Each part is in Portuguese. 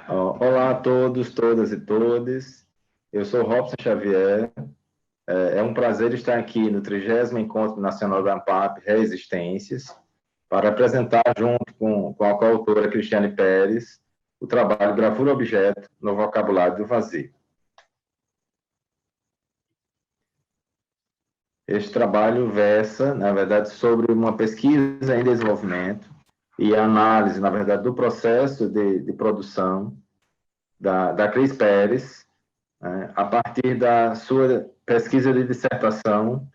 Olá a todos, todas e todes. Eu sou Robson Xavier. É um prazer estar aqui no 30º Encontro Nacional da ANPAP Resistências para apresentar, junto com a coautora Cristiane Pérez, o trabalho Gravura Objeto no Vocabulário do Vazio. Este trabalho versa, na verdade, sobre uma pesquisa em desenvolvimento e análise, na verdade, do processo de produção da Cris Pérez, a partir da sua pesquisa de dissertação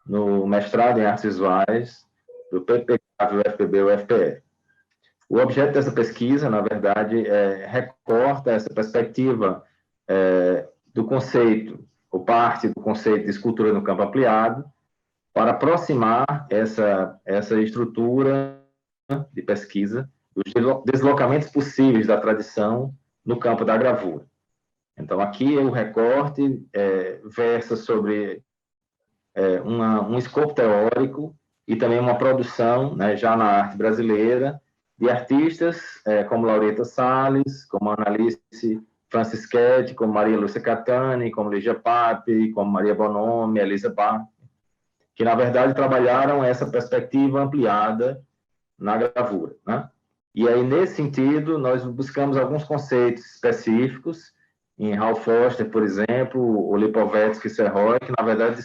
no mestrado em artes visuais do PPK, UFPB, UFPE. O objeto dessa pesquisa, na verdade, recorta essa perspectiva do conceito, ou parte do conceito de escultura no campo ampliado, para aproximar essa estrutura de pesquisa dos deslocamentos possíveis da tradição no campo da gravura. Então, aqui o recorte versa sobre um escopo teórico e também uma produção, né, já na arte brasileira, de artistas como Laureta Salles, como Annalise Francischetti, como Maria Lúcia Catani, como Lígia Pape, como Maria Bonomi, Elisa Bach, que, na verdade, trabalharam essa perspectiva ampliada na gravura, né? E aí, nesse sentido, nós buscamos alguns conceitos específicos, em Hal Foster, por exemplo, o Lipovetsky e Serroy, que, na verdade,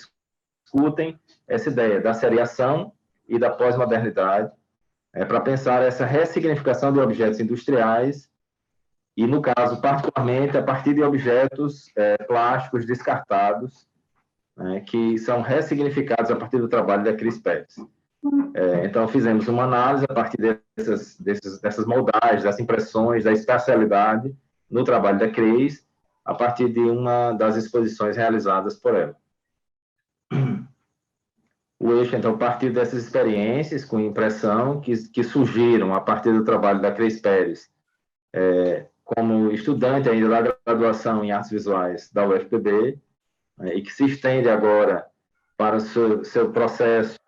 discutem essa ideia da seriação e da pós-modernidade, para pensar essa ressignificação de objetos industriais e, no caso, particularmente, a partir de objetos plásticos descartados, que são ressignificados a partir do trabalho da Cris Pérez. Então, fizemos uma análise a partir dessas moldagens, das impressões, da espacialidade no trabalho da Cris, a partir de uma das exposições realizadas por ela. O eixo, então, a partir dessas experiências com impressão que surgiram a partir do trabalho da Cris Pérez, como estudante ainda da graduação em artes visuais da UFPB, e que se estende agora para o seu processo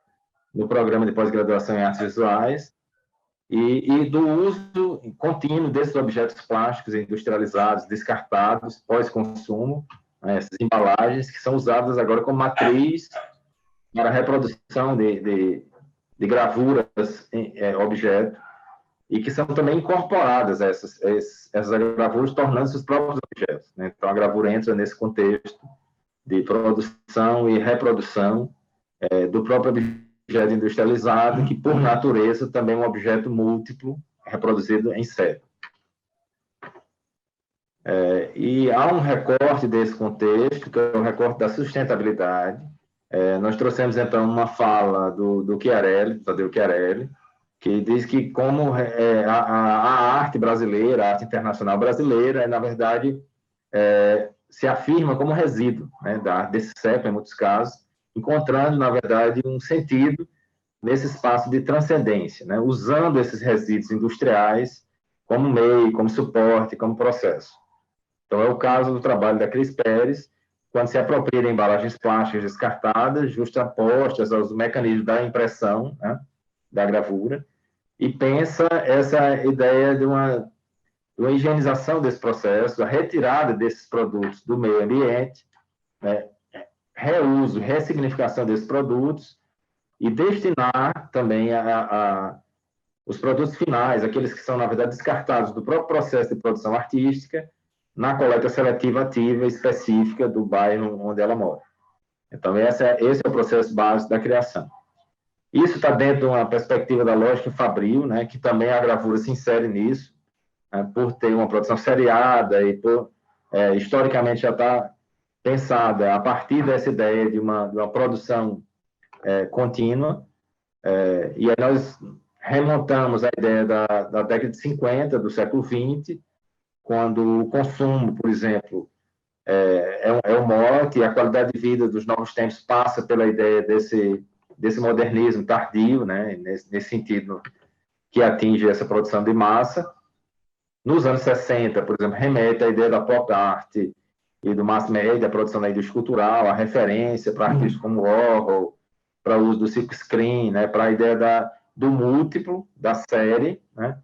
no programa de pós-graduação em artes visuais, e do uso contínuo desses objetos plásticos industrializados, descartados, pós-consumo, essas embalagens que são usadas agora como matriz para a reprodução de gravuras em objeto, e que são também incorporadas essas gravuras, tornando-se os próprios objetos, né? Então, a gravura entra nesse contexto de produção e reprodução do próprio objeto industrializado, que, por natureza, também é um objeto múltiplo, reproduzido em série. E há um recorte desse contexto, que é o recorte da sustentabilidade. Nós trouxemos, então, uma fala do Chiarelli, Tadeu Chiarelli, que diz que como a arte brasileira, a arte internacional brasileira, na verdade, se afirma como resíduo, né, desse século, em muitos casos, encontrando, na verdade, um sentido nesse espaço de transcendência, né, usando esses resíduos industriais como meio, como suporte, como processo. Então, é o caso do trabalho da Cris Pérez, quando se apropria de embalagens plásticas descartadas, justapostas aos mecanismos da impressão, né, da gravura, e pensa essa ideia de uma higienização desse processo, a retirada desses produtos do meio ambiente, né, reuso, ressignificação desses produtos, e destinar também os produtos finais, aqueles que são, na verdade, descartados do próprio processo de produção artística, na coleta seletiva ativa específica do bairro onde ela mora. Então, esse é o processo básico da criação. Isso está dentro de uma perspectiva da lógica fabril, né, que também a gravura se insere nisso, né, por ter uma produção seriada e por, historicamente, já está pensada a partir dessa ideia de uma produção contínua. E aí nós remontamos a ideia da década de 50, do século XX, quando o consumo, por exemplo, é um mote, e a qualidade de vida dos novos tempos passa pela ideia desse modernismo tardio, né, nesse sentido que atinge essa produção de massa. Nos anos 60, por exemplo, remete à ideia da pop art e do mass media, a produção da indústria cultural, a referência para artistas como Warhol, para o uso do silk screen, né, para a ideia do múltiplo, da série, né,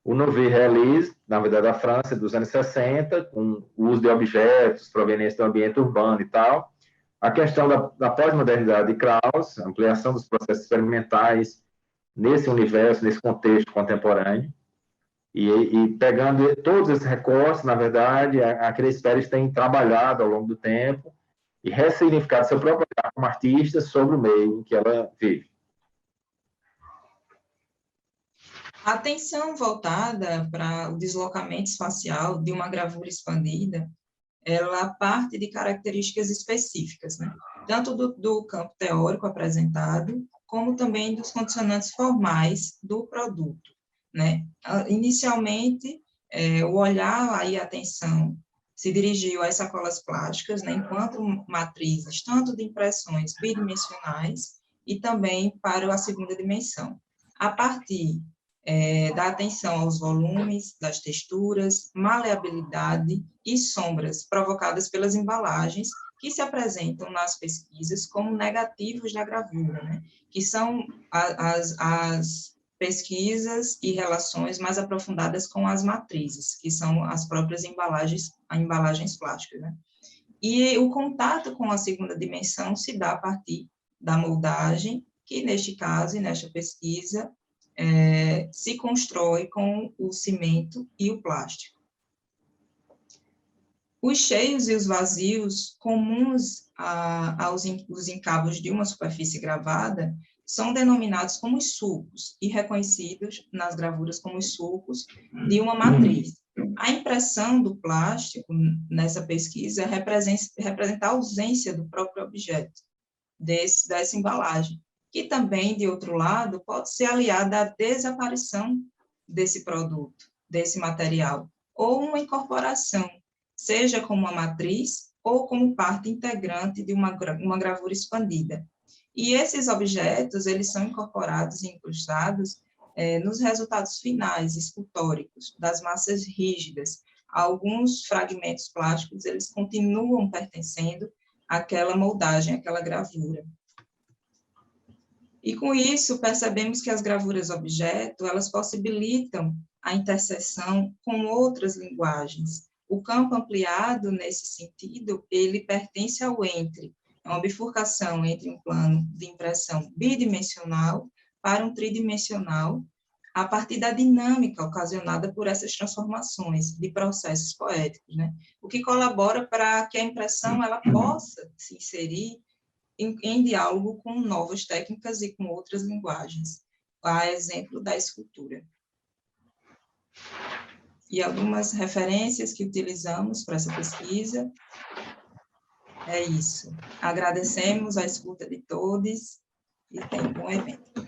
O Nouveau Realisme, na verdade, da França, dos anos 60, com o uso de objetos provenientes do ambiente urbano e tal. A questão da pós-modernidade de Krauss, a ampliação dos processos experimentais nesse universo, nesse contexto contemporâneo. E pegando todos esses recortes, na verdade, a Cris Pérez tem trabalhado ao longo do tempo e ressignificado seu próprio olhar como artista sobre o meio em que ela vive. A atenção voltada para o deslocamento espacial de uma gravura expandida, ela parte de características específicas, né? Tanto do campo teórico apresentado, como também dos condicionantes formais do produto, né? Inicialmente, o olhar e a atenção se dirigiu às sacolas plásticas, né, enquanto matrizes, tanto de impressões bidimensionais e também para a segunda dimensão. A partir da atenção aos volumes, das texturas, maleabilidade e sombras provocadas pelas embalagens que se apresentam nas pesquisas como negativos da gravura, né? Que são as pesquisas e relações mais aprofundadas com as matrizes, que são as próprias embalagens plásticas, né? E o contato com a segunda dimensão se dá a partir da moldagem, que neste caso e nesta pesquisa se constrói com o cimento e o plástico. Os cheios e os vazios comuns aos encabos de uma superfície gravada são denominados como os sulcos e reconhecidos nas gravuras como os sulcos de uma matriz. A impressão do plástico nessa pesquisa representa a ausência do próprio objeto, dessa embalagem, que também, de outro lado, pode ser aliada à desaparição desse produto, desse material, ou uma incorporação, seja como uma matriz ou como parte integrante de uma gravura expandida. E esses objetos, eles são incorporados e incrustados nos resultados finais escultóricos das massas rígidas. Alguns fragmentos plásticos, eles continuam pertencendo àquela moldagem, àquela gravura. E com isso, percebemos que as gravuras objeto, elas possibilitam a interseção com outras linguagens. O campo ampliado, nesse sentido, ele pertence ao entre, é uma bifurcação entre um plano de impressão bidimensional para um tridimensional, a partir da dinâmica ocasionada por essas transformações de processos poéticos, né? O que colabora para que a impressão ela possa se inserir em diálogo com novas técnicas e com outras linguagens, a exemplo da escultura. E algumas referências que utilizamos para essa pesquisa. É isso. Agradecemos a escuta de todos e tenham um bom evento.